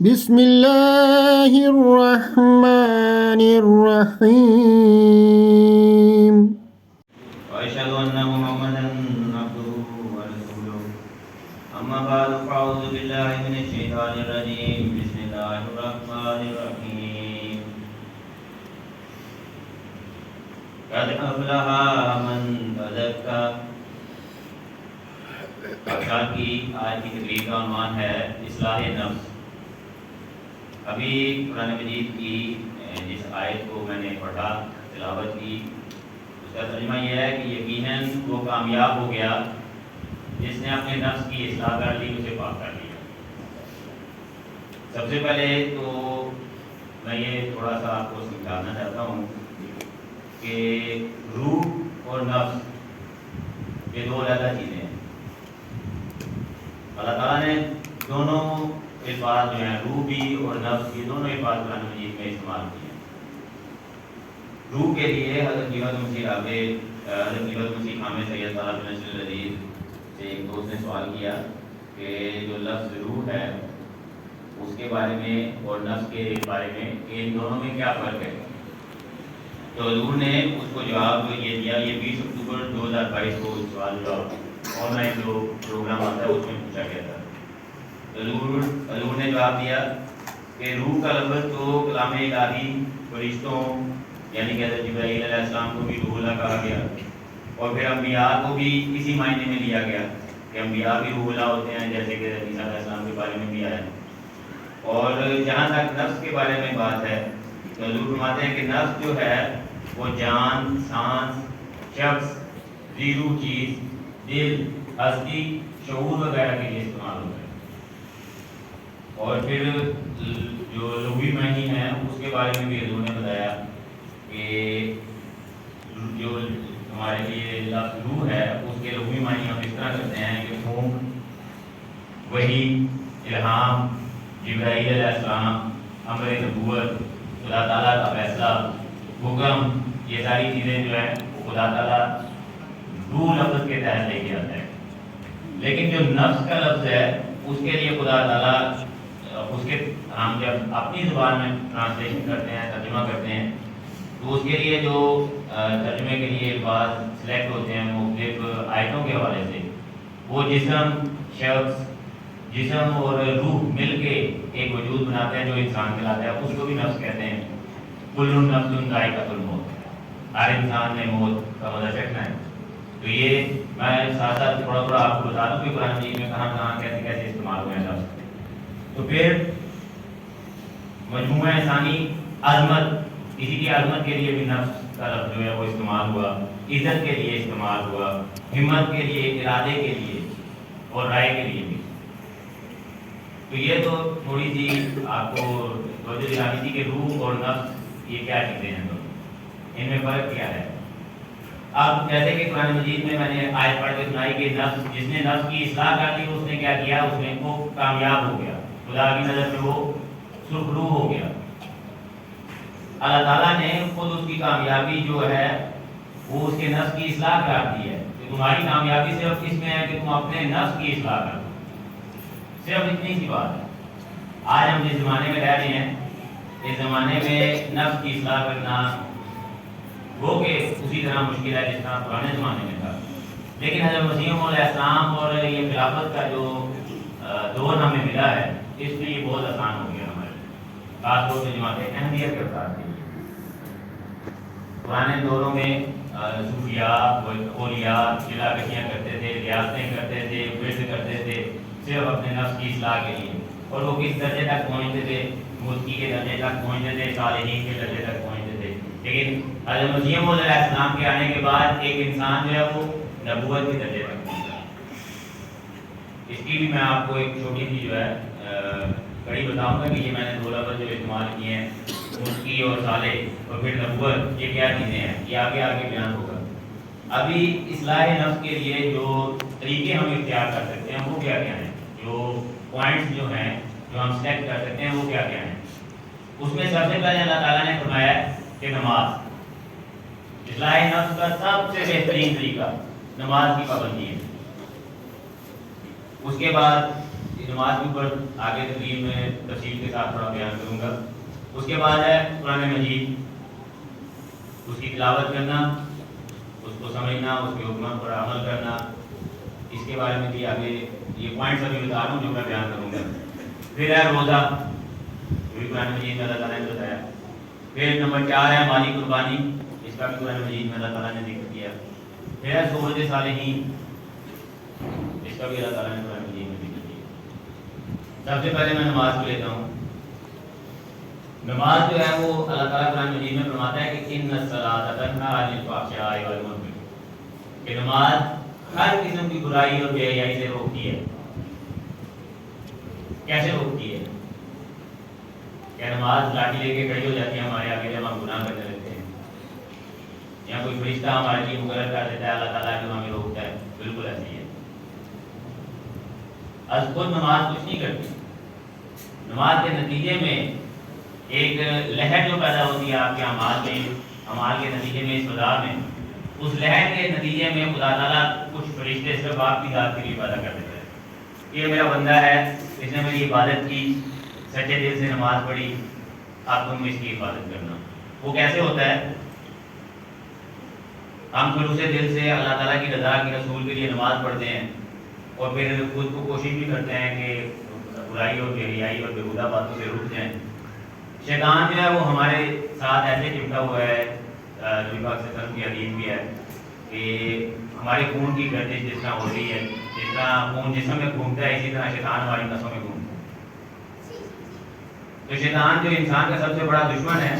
بسم اللہ الرحمن الرحیم وأشهد أن محمدا عبده ورسوله أما بعد فأعوذ بالله من الشيطان الرجيم بسم الله الرحمن الرحيم قد أفلح من تزكى آج کی تقریر کا عنوان ہے اصلاح نفس۔ ابھی قرآن مجید کی جس آیت کو میں نے پڑھا، تلاوت کی، اس کا ترجمہ یہ ہے کہ یقیناً وہ کامیاب ہو گیا جس نے اپنے نفس کی اصلاح کر لی، اسے پاک کر لیا۔ سب سے پہلے تو میں یہ تھوڑا سا آپ کو سمجھانا چاہتا ہوں کہ روح اور نفس یہ دو علیحدہ چیزیں ہیں۔ اللہ تعالیٰ نے دونوں الفاظ جو ہیں، روح بھی اور نفس بھی، دونوں الفاظ قرآن مجید میں استعمال کیے ہیں۔ روح کے لیے حضرت نیوت مسیح خامد سید طلب نشر العزیز سے ایک دوست نے سوال کیا کہ جو لفظ روح ہے اس کے بارے میں اور نفس کے بارے میں ان دونوں میں کیا فرق ہے؟ تو حضور نے اس کو جواب یہ دیا، یہ 20 اکتوبر 2022 کو سوال جواب آن لائن جو پروگرام آتا ہے اس میں پوچھا گیا تھا۔ حضور نے جواب دیا کہ روح کا لفظ تو کلام الہی فرشتوں یعنی کہ حضرت جبرائیل علیہ السلام کو بھی روح اللہ کہا گیا، اور پھر انبیاء کو بھی اسی معنی میں لیا گیا کہ انبیاء بھی روح اللہ ہوتے ہیں، جیسے کہ حضرت عیسیٰ علیہ السلام کے بارے میں بھی آیا۔ اور جہاں تک نفس کے بارے میں بات ہے تو حضور فرماتے ہیں کہ نفس جو ہے وہ جان، سانس، شخص، زیرو چیز، دل، ہستی، شعور وغیرہ کے لیے استعمال ہوتا ہے۔ اور پھر جو لغوی معنی ہے اس کے بارے میں بھی حضور نے بتایا کہ جو ہمارے لیے لفظ روح ہے اس کے لغوی معنی ہم اس طرح کرتے ہیں کہ خون، وحی، الہام، جبرائیل علیہ السلام، امر نبوت، خدا تعالیٰ کا فیصلہ، حکم، یہ ساری چیزیں جو ہیں خدا تعالیٰ روح لفظ کے تحت لے کے آتا ہے۔ لیکن جو نفس کا لفظ ہے اس کے لیے خدا تعالیٰ اس کے ہم جب اپنی زبان میں ٹرانسلیشن کرتے ہیں، ترجمہ کرتے ہیں، تو اس کے لیے جو ترجمے کے لیے الفاظ سلیکٹ ہوتے ہیں مختلف آیتوں کے حوالے سے، وہ جسم، شخص، جسم اور روح مل کے ایک وجود بناتے ہیں جو انسان کہلاتا ہے، اس کو بھی نفس کہتے ہیں۔ کل نفس ذائقۃ الموت، ہر انسان نے موت کا مزہ چکھنا ہے۔ تو یہ میں ساتھ ساتھ تھوڑا آپ کو بتا دوں کہ قرآن مجید میں کہاں کہاں کیسے کیسے استعمال ہوئے ہیں لفظ۔ تو پھر مجموعہ ثانی عظمت، کسی کی عظمت کے لیے بھی نفس کا لفظ جو ہے وہ استعمال ہوا، عزت کے لیے استعمال ہوا، ہمت کے لیے، ارادے کے لیے اور رائے کے لیے بھی۔ تو یہ تو تھوڑی سی آپ کو توجہ دلانی تھی کہ روح اور نفس یہ کیا چیزیں ہیں، دونوں ان میں فرق کیا ہے۔ اب جیسے کہ قرآن مجید میں نے آیت پڑھ کے سنائی کہ نفس، جس نے نفس کی اصلاح کر لی اس نے کیا کیا، اس نے وہ کامیاب ہو گیا، خدا کی نظر میں وہ سرخرو ہو گیا۔ اللہ تعالیٰ نے خود اس کی کامیابی جو ہے وہ اس کے نفس کی اصلاح کر دی ہے کہ تمہاری کامیابی صرف اس میں ہے کہ تم اپنے نفس کی اصلاح کرو، صرف اتنی سی بات ہے۔ آج ہم جس زمانے میں رہ رہے ہیں اس زمانے میں نفس کی اصلاح کرنا وہ کہ اسی طرح مشکل ہے جس طرح پرانے زمانے میں تھا، لیکن حضرت مسیح علیہ السلام اور یہ خلافت کا جو دور ہمیں ملا ہے اس میں یہ بہت آسان ہو گیا ہمارے، خاص طور سے جماعت احمدیہ کے افراد کے لیے۔ پرانے دوروں میں صوفیاء، اولیاء چلا کشیاں کرتے تھے، ریاستیں کرتے تھے، ورد کرتے تھے صرف اپنے نفس کی اصلاح کے لیے، اور وہ کس درجے تک پہنچتے تھے، مفتی کے درجے تک پہنچتے تھے، صالحین کے درجے تک پہنچتے تھے۔ لیکن حضرت مسیح علیہ السلام کے آنے کے بعد ایک انسان جو ہے وہ نبوت کے درجے تک پہنچا۔ اس کی بھی میں آپ کو ایک چھوٹی سی جو ہے کڑی بتاؤں گا کہ یہ میں نے دو لفظ جو استعمال کیے ہیں، مفتی اور صالح اور پھر نبوت، یہ کیا چیزیں ہیں، یہ آگے بیان ہوگا۔ ابھی اصلاح نفس کے لیے جو طریقے ہم اختیار کر سکتے ہیں وہ کیا کیا ہیں، جو پوائنٹس جو ہیں جو ہم سلیکٹ کر سکتے ہیں وہ کیا کیا ہیں۔ اس میں سب سے پہلے اللہ تعالیٰ نے فرمایا کہ نماز، اصلاح نفس کا سب سے بہترین طریقہ نماز کی پابندی ہے۔ اس کے بعد نماز کے اوپر آگے تقریر میں تفصیل کے ساتھ تھوڑا بیان کروں گا. اس کے بعد ہے قرآن مجید، اس کی تلاوت کرنا، اس کو سمجھنا، اس کے حکمات پر عمل کرنا. اس کے بارے میں بھی آگے یہ پوائنٹس ابھی بتا رہا ہوں جو میں بیان کروں گا. پھر ہے روزہ، بھی قرآن مجید میں اللہ تعالیٰ نے بتایا. پھر نمبر 4 ہے مالی قربانی، اس کا بھی قرآن مجید میں اللہ تعالیٰ نے ذکر کیا. پھر ہے صحبت صالحین، اس کا بھی اللہ تعالیٰ نے قرآن مجید میں ذکر کیا. سب سے پہلے میں نماز کو لیتا ہوں. نماز جو ہے وہ اللہ تعالیٰ قرآن مجید میں فرماتا ہے کہ ان الصلاۃ تنہی عن الفحشاء والمنکر، کہ نماز ہر قسم کی برائی اور بے حیائی سے روکتی ہے. کیسے روکتی ہے؟ کیا نماز لاٹھی لے کے کھڑی ہو جاتی ہے ہمارے آگے جب ہم گناہ کرنے لگتے ہیں، یا کوئی فرشتہ ہمارے لیے مقرر کر دیتا ہے اللہ تعالیٰ جو ہمیں روکتا ہے؟ بالکل ایسی ہے. از خود نماز کچھ نہیں کرتی. نماز کے نتیجے میں ایک لہر جو پیدا ہوتی ہے آپ کے اعمال کے نتیجے میں، اس فضا میں، اس لہر کے نتیجے میں خدا تعالیٰ کچھ فرشتے صرف آپ کی ذات کے لیے پیدا کر دیتا ہے. یہ میرا بندہ ہے، اس نے میری عبادت کی، سچے دل سے نماز پڑھی، آپ تم اس کی حفاظت کرنا. وہ کیسے ہوتا ہے؟ ہم خلوص دل سے اللہ تعالیٰ کی رضا کی رسول کے لیے نماز پڑھتے ہیں، اور پھر خود کو کوشش بھی کرتے ہیں کہ برائی اور بے حیائی اور بےہودہ باتوں سے رک جائیں. شیطان جو ہے وہ ہمارے ساتھ ایسے چپٹا ہوا ہے، نبی پاک صلی اللہ علیہ وسلم کی حدیث بھی ہے کہ ہمارے خون کی گردش جس طرح ہو رہی ہے، جس طرح خون جسم میں گھومتا ہے، اسی طرح شیطان ہماری نسوں میں گھومتا ہے. تو شیطان جو انسان کا سب سے بڑا دشمن ہے،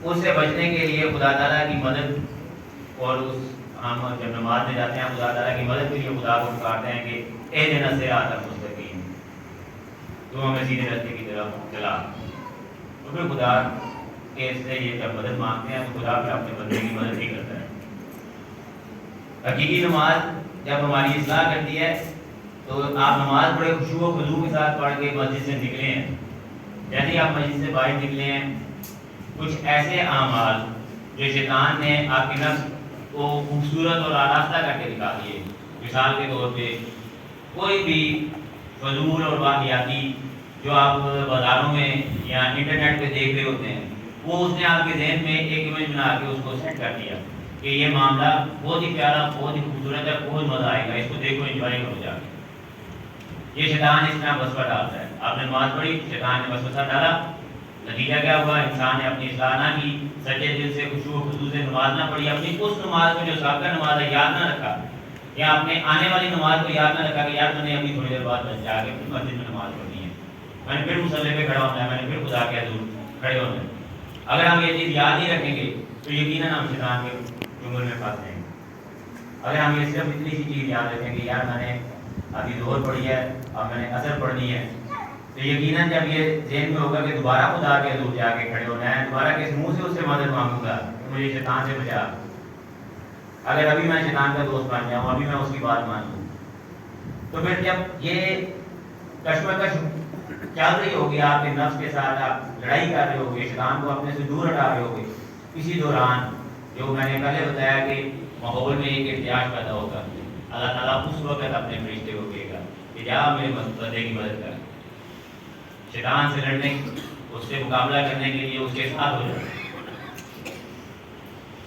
اس سے بچنے کے لیے خدا تعالیٰ کی مدد، اور ہم جب نماز میں جاتے ہیں خدا تعالیٰ کی مدد کے لیے خدا کو پکارتے ہیں کہ اہدنا الصراط المستقیم، تو ہمیں سیدھے راستے کی طرف چلا. تو پھر خدا کے سے یہ جب مدد مانگتے ہیں تو خدا پھر اپنے بندے کی مدد ہی کرتا ہے. حقیقی نماز جب ہماری اصلاح کرتی ہے تو آپ نماز بڑے خشوع و خضوع کے ساتھ پڑھ کے مسجد سے نکلے ہیں. جیسے ہی آپ مسجد سے باہر نکلے ہیں، کچھ ایسے اعمال جو شیطان نے آپ کے نفس کو خوبصورت اور آراستہ کر کے دکھا دیے. مثال کے طور پہ کوئی بھی فضول اور واقعاتی جو آپ بازاروں میں یا انٹرنیٹ پہ دیکھ رہے ہوتے ہیں، وہ اس نے آپ کے ذہن میں ایک امیج بنا کے اس کو سیٹ کر دیا کہ یہ معاملہ بہت ہی پیارا، بہت ہی خوبصورت ہے، بہت مزہ آئے گا، اس کو دیکھو، انجوائے کرو جا کے. یہ شیطان اس طرح وسوسہ ڈالتا ہے. آپ نے نماز پڑھی، شیطان نے وسوسہ ڈالا، نتیجہ کیا ہوا؟ انسان نے اپنی اصلاح نہ کی، سچے دل سے خشوع و خضوع سے نماز نہ پڑھی، اپنی اس نماز کو جو سابقہ نماز ہے یاد نہ رکھا، یا اپنے آنے والی نماز کو یاد نہ رکھا کہ یار میں نے ابھی تھوڑی دیر بعد جا کے پھر مسجد میں نماز پڑھنی ہے، میں نے پھر مصلی پہ کھڑا ہونا ہے، میں نے پھر خدا کے حضور کھڑے ہونا ہے. اگر ہم یہ چیز یاد نہیں رکھیں گے تو یقیناً ہم شیطان کے چنگل میں پھنس جائیں گے. اگر ہم یہ صرف اتنی سی چیز یاد رکھیں گے، یار میں نے ابھی ظہر پڑھی ہے اور میں نے عصر پڑھنی ہے، تو یقیناً جب یہ ذہن میں ہوگا کہ دوبارہ خدا کے حضور جا کے کھڑے ہونا ہے، دوبارہ کس منہ سے اس سے مدد مانگوں گا کہ مجھے شیطان سے بچا. اگر ابھی میں شیطان کا دوست بن جاؤں، ابھی میں اس کی بات مان لوں، تو پھر جب یہ کشمکش چل رہی ہوگی آپ کے نفس کے ساتھ، آپ لڑائی کر رہے ہوگے، شیطان کو اپنے سے دور ہٹا رہے ہوگے، اسی دوران جو میں نے پہلے بتایا کہ ماحول میں ایک احتیاج پیدا ہوگا، اللہ تعالیٰ اس وقت اپنے فرشتے کو کہے گا کہ جا میرے بندے کی مدد کر. شیطان سے لڑنے، اس سے مقابلہ کرنے کے لیے اس کے ساتھ ہو جائے.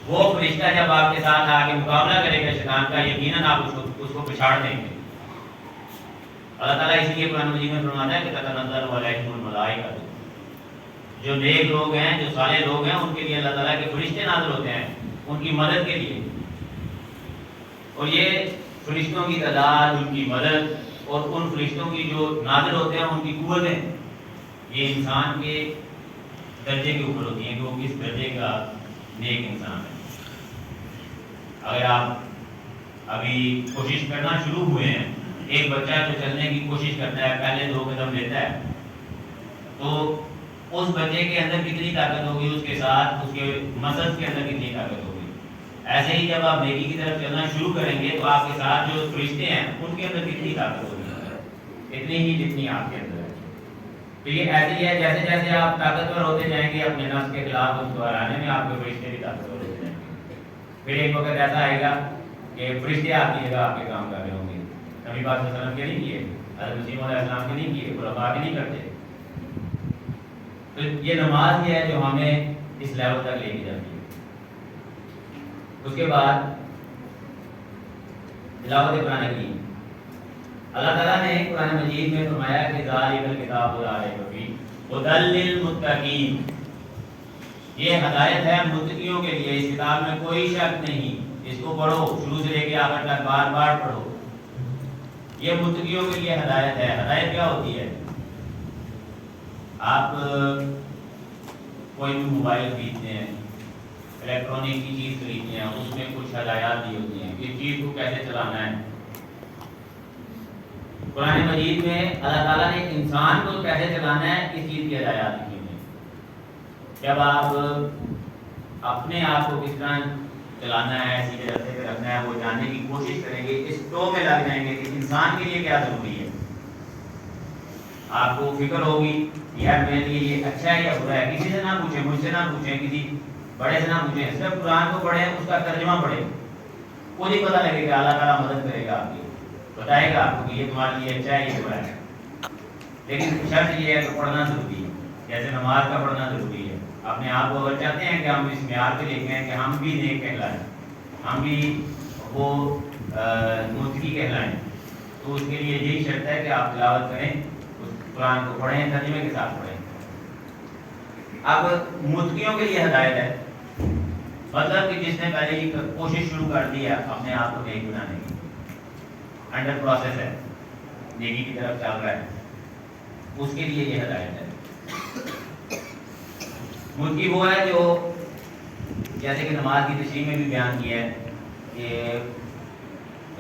وہ فرشتہ جب آپ کے ساتھ آ کے مقابلہ کرے گا شیطان کا، یقیناً آپ اس کو پچھاڑ دیں گے. اللہ تعالیٰ اس لیے قرآن مجید میں فرماتا ہے کہ تتنزل علیہم الملائکہ، جو نیک لوگ ہیں، جو صالح لوگ ہیں، ان کے لیے اللہ تعالیٰ کے فرشتے نازل ہوتے ہیں ان کی مدد کے لیے. اور یہ فرشتوں کی تعداد، ان کی مدد اور ان فرشتوں کی جو نازل ہوتے ہیں ان کی قوتیں، یہ انسان کے درجے کے اوپر ہوتی ہیں کہ وہ کس درجے کا نیک انسان ہے. اگر آپ ابھی کوشش کرنا شروع ہوئے ہیں، ایک بچہ جو چلنے کی کوشش کرتا ہے، پہلے 2 قدم لیتا ہے، تو اس بچے کے اندر کتنی طاقت ہوگی، اس کے ساتھ اس کے مسلز کے اندر کتنی طاقت ہوگی. ایسے ہی جب آپ نیکی کی طرف چلنا شروع کریں گے تو آپ کے ساتھ جو فرشتے ہیں ان کے اندر کتنی طاقت ہوگی، اتنی ہی جتنی آپ کے اندر ہے. تو یہ ایسے ہی ہے، جیسے جیسے آپ طاقتور ہوتے جائیں گے اپنے نفس کے خلاف اس کو ہرانے میں، آپ کے فرشتے بھی طاقتور ہوتے جائیں گے. پھر ایک وقت ایسا آئے گا کہ فرشتے آپ کی جگہ آپ کے کام کر رہے ہوں گے. نبی پاک صلی اللہ علیہ وسلم کہہ رہی ہے حضرت مسیح علیہ السلام کے نہیں کیے، خلفاء کے نہیں کرتے. تو یہ نماز یہ ہے جو ہمیں اس لیول تک لے کے جاتی ہے. اس کے بعد تلاوت قرآن کریم. اللہ تعالیٰ نے قرآن مجید میں فرمایا کہ ذالک الکتاب لا ریب فیہ ھدی للمتقین. یہ ہدایت ہے متقیوں کے لیے، اس کتاب میں کوئی شک نہیں. اس کو پڑھو، شروع سے لے کے آخر تک بار بار پڑھو. یہ متقیوں کے لیے ہدایت ہے. ہدایت کیا ہوتی ہے؟ آپ کوئی بھی موبائل خریدتے ہیں، الیکٹرانک کی چیز خریدتے ہیں، اس میں کچھ ہدایات دی ہوتی ہیں کہ چیز کو کیسے چلانا ہے. قرآن مجید میں اللہ تعالیٰ نے انسان کو کیسے چلانا ہے اس چیز کی ہدایات دی ہوئی ہیں. جب آپ اپنے آپ کو کس طرح چلانا ہے، سیدھے راستے پہ رکھنا ہے، وہ جاننے کی کوشش کریں گے، اس ٹو میں لگ جائیں گے کہ انسان کے لیے کیا ضروری ہے. آپ کو فکر ہوگی یار میرے لیے یہ اچھا ہے یا برا ہے. کسی سے نہ پوچھیں، مجھ سے نہ پوچھیں، کسی بڑے سے نہ پوچھیں، صرف قرآن کو پڑھیں، اس کا ترجمہ پڑھیں. خود ہی پتہ لگے گا، اللہ تعالیٰ مدد کرے گا، آپ کی بتائے گا آپ کو کہ یہ تمہارے لیے اچھا ہے، یہ برا ہے. لیکن شرط یہ ہے کہ پڑھنا ضروری ہے. جیسے نماز کا پڑھنا ضروری ہے. اپنے آپ کو اگر چاہتے ہیں کہ ہم اس معیار پہ لے گئے کہ ہم بھی نیک کہلائیں، ہم بھی وہ متقی کہلائیں، تو اس کے لیے یہی شرط ہے کہ آپ تلاوت کریں، اس قرآن کو پڑھیں، ترجمے کے ساتھ پڑھیں. اب متقیوں کے لیے ہدایت ہے، مطلب کہ جس نے پہلے ہی کوشش شروع کر دی ہے اپنے آپ کو نیک بنانے کی، انڈر پروسیس ہے، نیکی کی طرف چل رہا ہے، اس کے لیے یہ ہدایت ہے. متقی وہ ہے جو جیسے کہ نماز کی تشریح میں بھی بیان کیا ہے کہ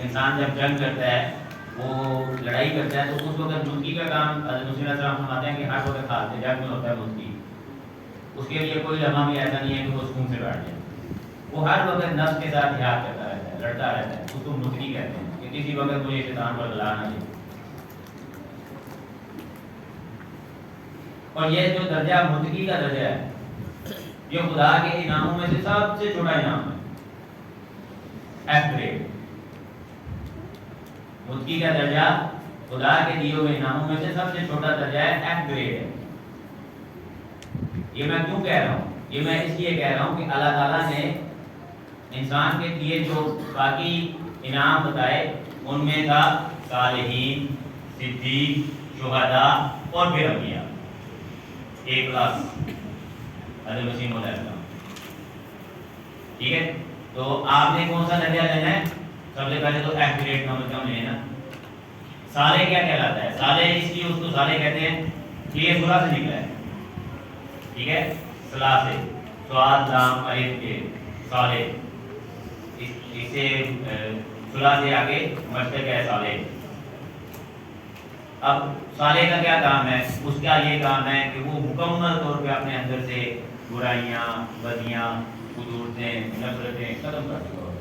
انسان جب جنگ کرتا ہے، وہ لڑائی کرتا ہے، تو اس وقت متقی کا کام حضرت مسیح علیہ السلام فرماتے ہیں کہ ہر وقت حالت جنگ میں ہوتا ہے متقی. اس کے لیے کوئی لمحہ بھی ایسا نہیں ہے کہ وہ سکون سے بیٹھ جائے. وہ ہر وقت نفس کے ساتھ جہاد کرتا رہتا ہے، لڑتا رہتا ہے. اس کو متقی کہتے ہیں کہ کسی وقت مجھے شیطان پر غلا نہ دے. اور یہ جو درجہ متقی کا درجہ ہے، یہ خدا کے انعاموں میں سے سب سے چھوٹا انعام ہے، ایف گریڈ. متقی کا درجہ خدا کے دیے ہوئے انعاموں میں سے سب سے چھوٹا درجہ ہے، ایف گریڈ ہے. یہ میں کیوں کہہ رہا ہوں؟ یہ میں اس لیے کہہ رہا ہوں کہ اللہ تعالیٰ نے انسان کے لیے جو باقی انعام بتائے ان میں تھا صالحین، صدیق، شہداء اور پھر انبیاء. ایک کلاس حضرت مسیح علیہ السلام. ٹھیک ہے، تو آپ نے کون سا درجہ لینا ہے؟ سب سے پہلے تو ایکوریٹ کا مطلب لینا. صالح کیا کہلاتا ہے؟ صالح اس لیے اس کو صالح کہتے ہیں کہ یہ صلح سے نکلا ہے. ٹھیک ہے، صلاح سے، سواد لام الف کے صالح، اسے صلح سے آگے مشتق ہے صالح. اب صالح کا کیا کام ہے؟ اس کا یہ کام ہے کہ وہ مکمل طور پہ اپنے اندر سے برائیاں، بدیاں، قدورتیں، نفرتیں ختم کر چکا ہوگا.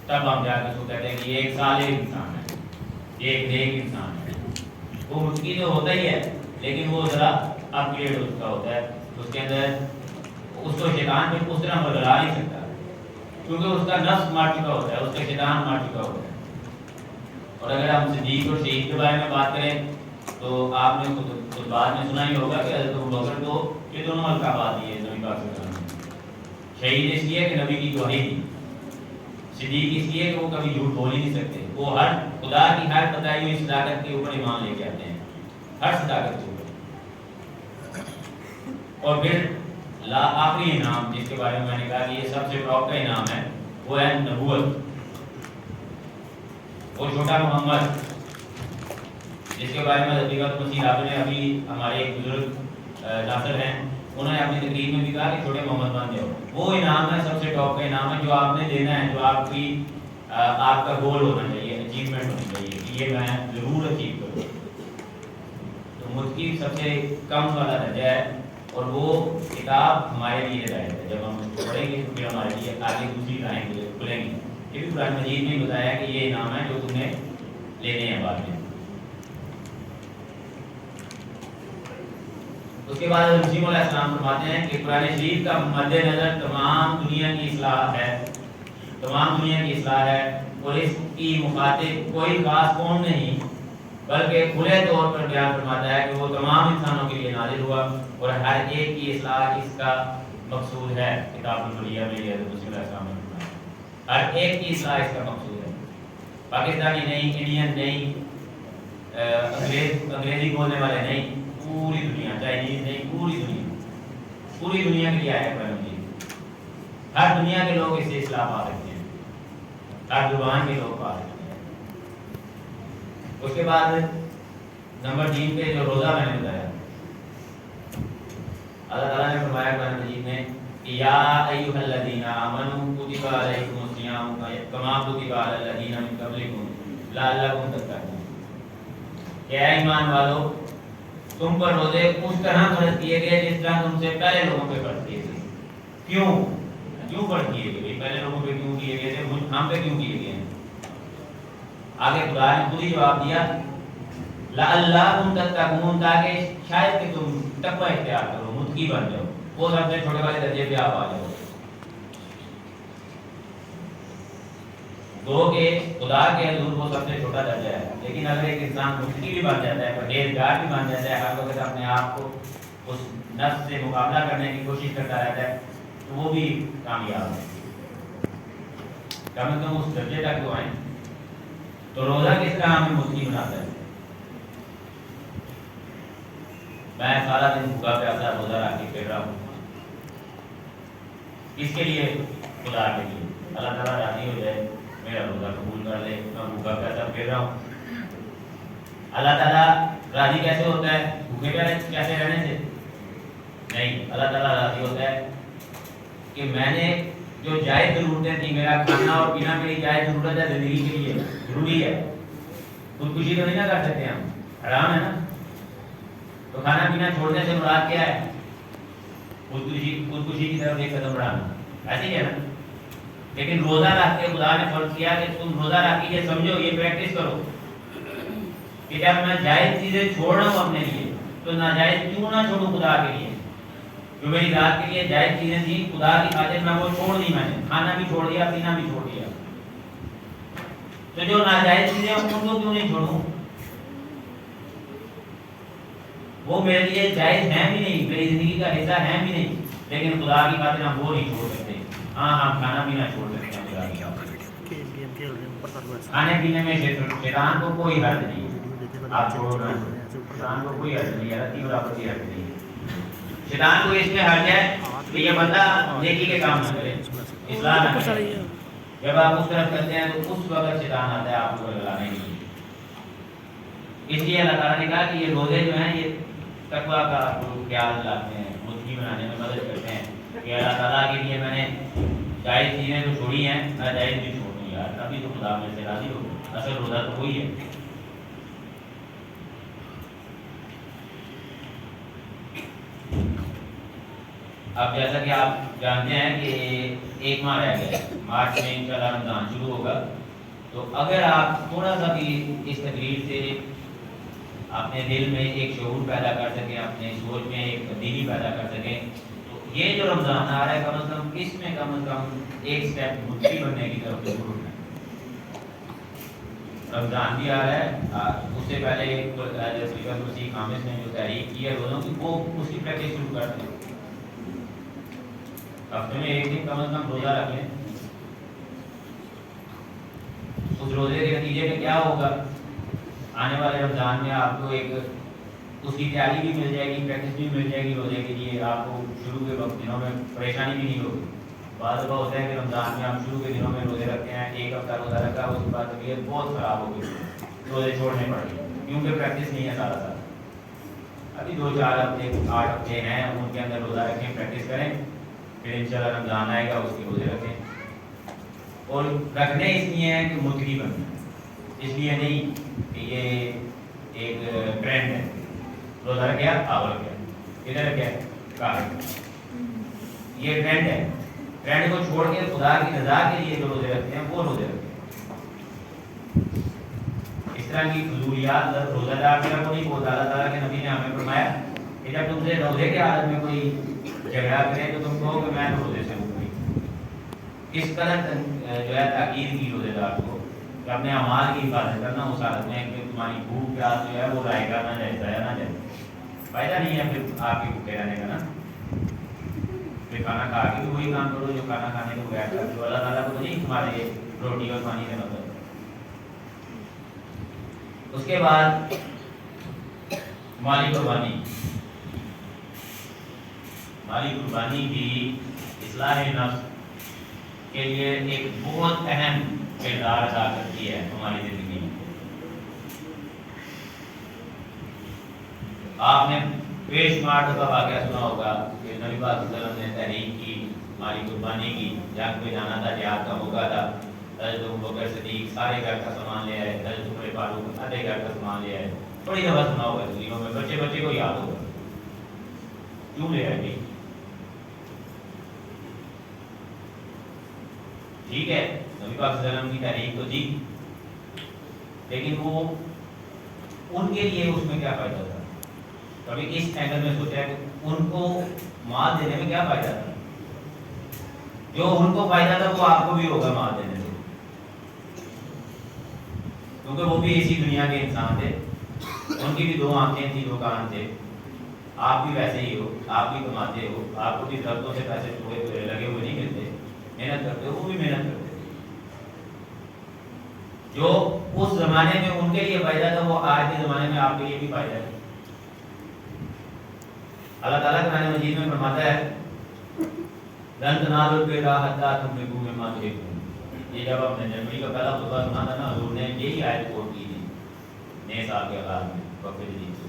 تب ہم جا کے اس کو کہتے ہیں کہ یہ ایک صالح انسان ہے، یہ ایک نیک انسان ہے. وہ متقی تو ہوتا ہی ہے، لیکن وہ ذرا اپ گریڈ اس کا ہوتا ہے. اس کے اندر اس کو شیطان پہ اس طرح بدلا نہیں سکتا، کیونکہ اس کا نفس مار چکا ہوتا ہے، اس کا شیطان مار چکا ہوتا ہے. اور اگر ہم صدیق اور شہید کے بارے میں بات کریں تو آپ نے خود بعد میں سنا ہی ہوگا کہ حضرت ابوبکر کو یہ دونوں القابات دیے نبی پاک صلی اللہ علیہ وسلم. شہید اس لیے کہ نبی کی گواہی دی، صدیق اس لیے کہ وہ کبھی جھوٹ بول ہی نہیں سکتے. وہ ہر خدا کی ہر بتائی ہوئی صداقت کے اوپر ایمان لے کے آتے ہیں، ہر صداقت کے اوپر. اور پھر آخری انعام جس کے بارے میں نے کہا کہ یہ سب سے ٹاپ کا انعام ہے، وہ ہے نبوت. وہ چھوٹا محمد جس کے بارے میں حضرت مسیح آپ نے ابھی ہمارے ایک بزرگ ناصر ہیں، انہوں نے اپنی تقریر میں بھی کہا کہ چھوٹے محمد بن جاؤ. وہ انعام ہے، سب سے ٹاپ کا انعام ہے جو آپ نے دینا ہے، جو آپ کا گول ہونا چاہیے، اچیومنٹ ہونی چاہیے کہ یہ میں ضرور اچیو کروں. تو متقی سب سے کم والا درجہ ہے، اور وہ کتاب ہمارے لیے ہدایت ہے. جب ہم اس کو پڑھیں گے تو پھر ہمارے لیے آگے دوسری راہیں کھلیں گی. یہ بھی قرآن مجید نے بتایا کہ یہ انعام ہے جو تمہیں لینے ہیں بعد میں. اس کے بعد مسیح علیہ السلام فرماتے ہیں کہ قرآن شریف کا مد نظر تمام دنیا کی اصلاح ہے، تمام دنیا کی اصلاح ہے، اور اس کی مخاطب کوئی خاص قوم نہیں بلکہ کھلے طور پر بیان فرماتا ہے کہ وہ تمام انسانوں کے لیے نازل ہوا اور ہر ایک کی اصلاح اس کا مقصود ہے. کتاب البریہ میں یہ حضرت مسیح علیہ السلام نے فرمایا ہر ایک کی اصلاح اس کا مقصود ہے. پاکستانی نہیں, انڈین نہیں, انگریزی بولنے والے نہیں, پوری دنیا, چائنیز نہیں, پوری دنیا کے لیے آیا قرآن مجید. ہر دنیا کے لوگ اس سے اصلاح پا سکتے ہیں, ہر زبان کے لوگ پا سکتے ہیں. اس کے بعد نمبر 3 پہ جو روزہ میں نے بتایا, اللہ تعالیٰ نے فرمایا قرآن مجید میں یا ایھا الذین آمنوا کتب علیکم الصیام کما کتب علی الذین من قبلکم لعلکم تتقون. کہ اے ایمان والو, تم پر روزے اس طرح فرض کیے گئے جس طرح تم سے پہلے لوگوں پہ فرض کیے گئے. کیوں فرض کیے گئے؟ پہلے لوگوں پہ کیوں کیے گئے تھے, ہم پہ کیوں کیے گئے ہیں؟ آگے خدا نے خود ہی جواب دیا لعلکم تتقون, تاکہ شاید کہ تم تقوی اختیار کرو, متقی بن جاؤ, وہ سب سے چھوٹے والے درجے پہ آپ آ جاؤ. گو کہ خدا کے حضور وہ سب سے چھوٹا درجہ ہے, لیکن اگر ایک انسان متقی بھی بن جاتا ہے, پرہیزگار بھی بن جاتا ہے, ہر وقت اپنے آپ کو اس نفس سے مقابلہ کرنے کی کوشش کرتا رہتا ہے, تو وہ بھی کامیاب ہے. کم از کم اس درجے تک تو آئیں. تو روزہ کس طرح ہمیں متقی بناتا ہے؟ میں سارا دن بھوکا پیاسا روزہ رکھ کے پھر رہا ہوں, اس کے لیے خدا کے لیے اللہ تعالیٰ راضی ہو جائے, میرا روزہ قبول کر لے, میں بھوکا پیاسا پھر رہا ہوں. اللہ تعالیٰ راضی کیسے ہوتا ہے؟ بھوکے پیاسے رہنے سے نہیں. اللہ تعالیٰ راضی ہوتا ہے کہ میں نے جو جائز ضرورتیں تھیں, میرا کھانا اور پینا میری جائز ضرورت ہے, زندگی کے لیے ضروری ہے. خودکشی تو نہیں نہ کر سکتے ہم, حرام ہے نا. تو کھانا پینا چھوڑنے سے مراد کیا ہے؟ خودکشی کی طرف ایک قدم بڑھانا, ایسے ہی ہے نا. لیکن روزہ رکھ کے خدا نے فرض کیا کہ تم روزہ رکھ کے سمجھو, یہ پریکٹس کرو کہ جب میں جائز چیزیں چھوڑ رہا ہوں اپنے لیے, تو ناجائز کیوں نہ چھوڑوں خدا کے لیے. جو میری ذات کے لیے جائز چیزیں تھیں خدا کی خاطر میں وہ چھوڑ دی, میں نے کھانا بھی چھوڑ دیا, پینا بھی چھوڑ دیا. تو جو ناجائز چیزیں ان کو کیوں نہیں چھوڑوں؟ وہ میرے لیے جائز ہیں بھی نہیں, میری زندگی کا حصہ ہیں بھی نہیں, لیکن خدا کی خاطر ہم وہ نہیں چھوڑ سکتے. ہاں ہم کھانا پینا چھوڑ سکتے ہیں خدا کی خاطر. کھانے پینے میں شیطان کو کوئی حرج نہیں ہے, آپ چھوڑنا, شیطان کو کوئی حرج نہیں ہے, رتی برابر کی حرج نہیں ہے. شیطان کو اس میں حرج ہے کہ یہ بندہ نیکی کے کام نہ کرے, اصلاح نہ کرے. جب آپ اس طرف کرتے ہیں تو اس وقت شیطان آتا ہے آپ کو لگانے کے لیے. اس لیے اللہ تعالیٰ نے کہا کہ یہ روزے جو ہیں یہ تقویٰ کا خیال لاتے ہیں, متقی بنانے میں مدد کرتے ہیں. کہ اللہ تعالیٰ کے لیے میں نے جائز چیزیں تو چھوڑی ہیں, ناجائز بھی چھوڑ دوں یار, ابھی تو خدا میرے سے راضی ہو. اصل روزہ تو وہی ہے. اب جیسا کہ آپ جانتے ہیں کہ 1 ماہ رہ گیا, مارچ میں انشاءاللہ رمضان شروع ہوگا. تو اگر آپ تھوڑا سا بھی اس تقریر سے اپنے دل میں ایک شعور پیدا کر سکیں, اپنے سوچ میں ایک تبدیلی پیدا کر سکیں, تو یہ جو رمضان آ رہا ہے کم از کم ایک سٹیپ متقی بننے کی طرف ضرور اٹھنا ہے. رمضان بھی آ رہا ہے, اس سے پہلے مسیح خامس نے جو تحریک کی ہے روزوں کی, وہ اس کی پریکٹس شروع کر دیں. ہفتے میں 1 دن کم از کم روزہ رکھ لیں. اس روزے کے نتیجے میں کیا ہوگا, آنے والے رمضان میں آپ کو ایک اس کی تیاری بھی مل جائے گی, پریکٹس بھی مل جائے گی روزے کے لیے. آپ کو شروع کے وقت دنوں میں پریشانی بھی نہیں ہوگی. بعض دفعہ ہوتا ہے کہ رمضان میں آپ شروع کے دنوں میں روزے رکھتے ہیں, 1 ہفتہ روزہ رکھا, اس کے بعد طبیعت بہت خراب ہو گئی, روزے چھوڑنے پڑ گئے کیونکہ پریکٹس نہیں ہے سارا سال. ابھی 2-4 ہفتے 8 ہفتے ہیں, ان کے اندر روزہ رکھیں, پریکٹس کریں, پھر انشاءاللہ رمضان آئے گا, اس کے روزے رکھیں. اور رکھنے اس لیے ہیں کہ متقی بننا, اس لیے نہیں کہ یہ ایک ٹرینڈ ہے. روزہ رکھ گیا, آور گیا, کدھر رکھ گیا, کہاں. یہ ٹرینڈ ہے. ٹرینڈ کو چھوڑ کے خدا کی رضا کے لیے جو روزے رکھتے ہیں وہ روزے رکھتے ہیں. اس طرح کی فضولیات روزہ دار کو نہیں بولتا. اللہ تعالیٰ کے نبی نے ہمیں فرمایا کہ جب تم سے روزے کے حالت میں کوئی جھگڑا کرے تو تم کہو کہ میں روزے سے ہوں. اس قدر جو ہے تاکید کی روزے دار کو کہ اپنے اعمال کی حفاظت کرنا اس حالت میں کہ تمہاری بھوک پیاس جو ہے وہ رائے گا نہ جائے نہ جائے، فائدہ نہیں ہے پھر آپ کے بھوکے رہنے کا نا. پھر کھانا کھا کے بھی وہی کام کرو جو کھانا کھانے کے بغیر کرتے ہو. اللہ تعالیٰ کو تو نہیں تمہارے روٹی اور پانی سے مطلب. اس کے بعد مالی قربانی. مالی قربانی بھی اصلاح نفس کے لیے ایک بہت اہم کردار ادا کرتی ہے ہماری زندگی میں. آپ نے بے شمار دفعہ واقعہ سنا ہوگا کہ نبی پاک صلی اللہ علیہ وسلم نے تحریک کی، مالی قربانی کی. جنگ پہ جانا تھا، جہاد کا موقع تھا. حضرت ابوبکر صدیق سارے گھر کا سامان لے آئے، حضرت عمر فاروق آدھے گھر کا سامان لے آئے. بڑی دفعہ سنا ہوگا دنوں میں، بچے بچے کو یاد ہوگا. کیوں لے آئے؟ ٹھیک ہے نبی پاک صلی اللہ علیہ وسلم کی تحریک تو تھی، لیکن وہ ان کے لیے اس میں کیا فائدہ تھا؟ کبھی اس اینگل میں سوچا ہے کہ ان کو مال دینے میں کیا فائدہ تھا؟ جو ان کو فائدہ تھا وہ آپ کو بھی ہوگا مال دینے سے، کیونکہ وہ بھی اسی دنیا کے انسان تھے. ان کی بھی دو آنکھیں تھیں، دو کان تھے. آپ بھی ویسے ہی ہو، آپ بھی کماتے ہو، آپ کو بھی درختوں سے پیسے لگے ہوئے نہیں ملتے، محنت کرتے ہو، وہ بھی محنت کرتے تھے. جو اس زمانے میں ان کے لیے فائدہ تھا وہ آج کے زمانے میں آپ کے لیے بھی فائدہ ہے. اللہ تعالیٰ قرآن مجید میں فرماتا ہے لن تنالوا البر حتى تنفقوا مما تحبون. یہ جب ہم نے جنوری کا پہلا خطبہ سنا تھا نا، حضور نے یہی آیت کوٹ کی تھی نئے سال کے آغاز میں وقت جدید سے،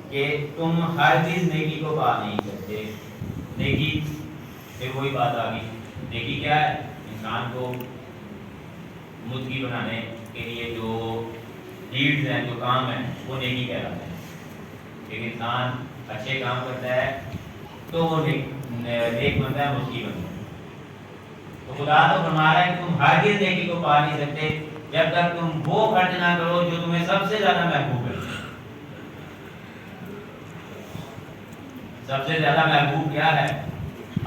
کہ تم ہر چیز نیکی کو پا نہیں سکتے. نیکی پھر وہی بات آ گئی، نیکی کیا ہے؟ انسان کو متقی بنانے کے لیے جو ڈیڈز ہیں، جو کام ہیں، وہ نیکی کہلاتے ہیں. ایک انسان اچھے کام کرتا ہے تو وہ نیک بنتا ہے، متقی بنتا ہے. تو خدا تو فرما رہا ہے کہ تم ہرگز نیکی کو پا نہیں سکتے جب تک تم وہ خرچ نہ کرو جو تمہیں سب سے زیادہ محبوب ہے. سب سے زیادہ محبوب کیا ہے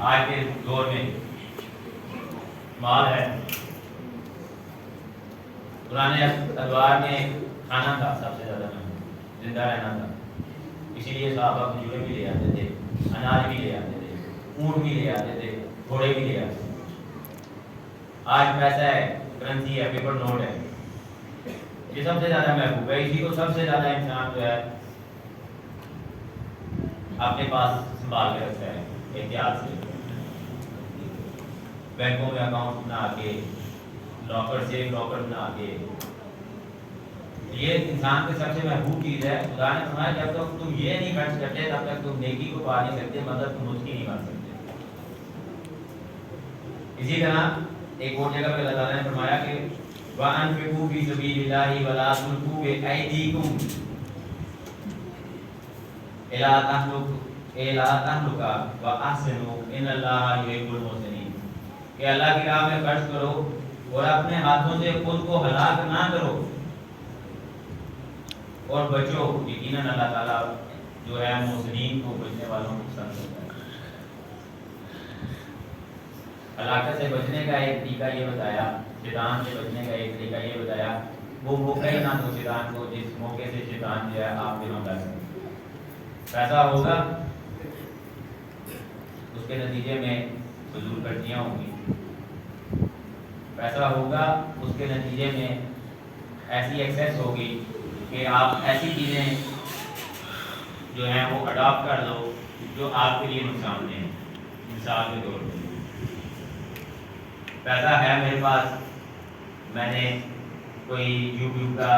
آج کے دور میں؟ مال ہے. پرانے ادوار میں کھانا تھا سب سے زیادہ محبوب، زندہ رہنا تھا. اسی لیے صحابہ کھجورے بھی لے آتے تھے، اناج بھی لے آتے تھے، اونٹ بھی لے آتے تھے، گھوڑے بھی لے آتے تھے. آج پیسہ ہے، کرنسی ہے، پیپر نوٹ ہے. یہ سب سے زیادہ محبوب ہے. اسی کو سب سے زیادہ انسان جو ہے اپنے پاس سنبھال کے رکھتا ہے احتیاط سے. بینکوں میں اکاؤنٹ بنا کے، لاکر سے لاکر بنا کے. یہ انسان کی سب سے محبوب چیز ہے. خدا نے فرمایا جب تک تم یہ نہیں خرچ کرتے تب تک تم نیکی کو پا نہیں سکتے، مطلب تم متقی نہیں بن سکتے. اسی طرح ایک اور جگہ پہ اللہ تعالیٰ نے فرمایا کہ وَأَنفِقُوا فِي سَبِيلِ اللَّهِ وَلَا تُلْقُوا بِأَيْدِيكُمْ إِلَىٰ تَهْلُكَةٍ وَأَحْسِنُوا إِنَّ اللَّهَ يُحِبُّ الْمُحْسِنِينَ. کہ اللہ کی راہ میں خرچ کرو اور اپنے ہاتھوں سے خود کو ہلاک نہ کرو اور بچو. یقیناً اللہ تعالیٰ جو ہے محسنین کو، بچنے والوں کو پسند کرتا ہے. ہلاکت سے بچنے کا ایک طریقہ یہ بتایا، شیطان سے بچنے کا ایک طریقہ یہ بتایا، وہ موقع ہی نہ دو شیطان کو جس موقع سے شیطان جو ہے آپ دنوں کا پیسہ ہوگا، اس کے نتیجے میں فضول خرچیاں ہوں گی. پیسہ ہوگا، اس کے نتیجے میں ایسی ایکسیس ہوگی کہ آپ ایسی چیزیں جو ہیں وہ اڈاپٹ کر لو جو آپ کے لیے نقصان دہ ہیں. مثال کے طور پر پیسہ ہے میرے پاس، میں نے کوئی یوٹیوب کا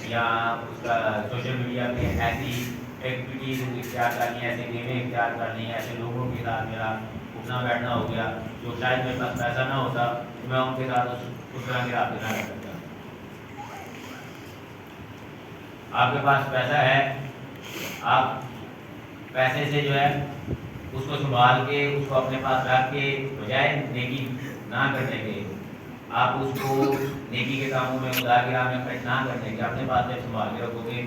یا اس کا سوشل میڈیا پہ ایسی ایکٹیویٹیز اختیار کرنی ہے، ایسے گیمیں اختیار کرنی ہے، ایسے لوگوں کے ساتھ میرا اٹھنا بیٹھنا ہو گیا جو شاید میرے پاس پیسہ نہ ہوتا تو میں ان کے ساتھ اس طرح کے رابطے نہ کر سکتا. آپ کے پاس پیسہ ہے، آپ پیسے سے جو ہے اس کو سنبھال کے، اس کو اپنے پاس رکھ کے، بجائے نیکی نہ کرنے کے، آپ اس کو نیکی کے کاموں میں، خدا کی راہ میں خرچ نہ کرنے کے، اپنے پاس جب سنبھال کے رکھو گے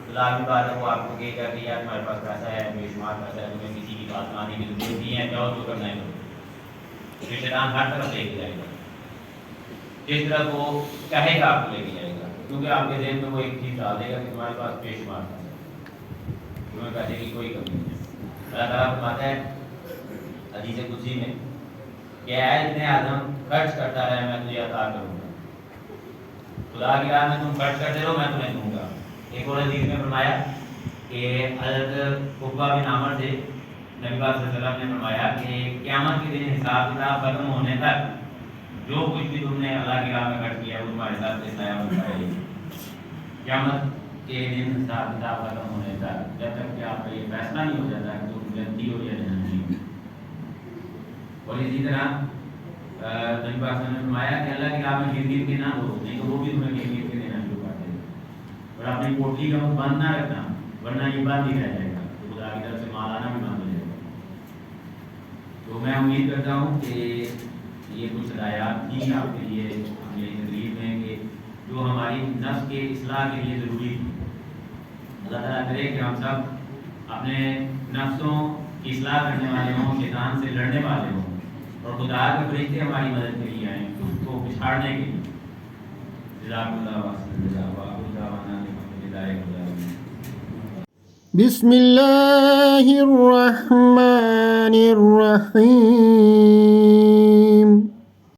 تو لازمی بات ہے وہ آپ کو کہے گا کہ یار تمہارے پاس پیسہ ہے، بے شمار پیسہ ہے، تمہیں کسی کی بات ماننے کی ضرورت نہیں ہے، جاؤ جو کرنا ہے کرو. یہ شیطان ہر طرف لے کے جائے گا. جس طرح وہ چاہے گا آپ کو لے کے جائے گا، کیونکہ آپ کے ذہن میں وہ ایک چیز ڈال دے گا کہ تمہارے پاس بے شمار ہے، تمہیں پیسے کی کوئی کمی نہیں ہے۔ اللہ تعالیٰ فرماتا ہے حدیث قدسی میں کہ اے ابن آدم خرچ کرتا رہے میں تجھے عطا کروں گا، خدا کی راہ میں تم خرچ کرتے رہو میں تمہیں دوں گا۔ ایک اور حدیث میں فرمایا کہ حضرت عقبہ بن عامر سے نبی پاک صلی اللہ علیہ وسلم نے فرمایا کہ قیامت کے دن حساب کتاب ختم ہونے تک جو کچھ بھی تم نے اللہ کی راہ میں خرچ کیا وہ تمہارے ساتھ سایہ بنتا رہے گا۔ قیامت کے دن حساب کتاب ختم ہونے تک، جب تک کہ آپ کا یہ فیصلہ نہیں ہو جاتا کہ تم جنتی ہو یا جہنمی ہو۔ اور اسی طرح نبی پاک صلی اللہ علیہ وسلم نے فرمایا کہ اللہ کی راہ میں گر گر کے نہ دو، نہیں تو وہ بھی تمہیں گر گر کے دینا شروع کر دے گا، اور اپنی کوٹھی کا منہ بند نہ رکھنا ورنہ یہ بند ہی رہ جائے گا، تو خدا کی طرف سے مال آنا بھی بند ہو جائے گا۔ تو میں امید کرتا ہوں کہ یہ کچھ ہدایات تھی آپ کے لیے میری تقریر میں کہ جو ہماری نفس کے اصلاح کے لیے ضروری تھی۔ اللہ تعالیٰ کرے کہ ہم سب اپنے نفسوں کی اصلاح کرنے والے ہوں، شیطان سے لڑنے والے ہوں، اور خدا کے فرشتے ہماری مدد کے لیے آئیں اس کو پچھاڑنے کے لیے۔ جزاک اللہ بسم الله الرحمن الرحيم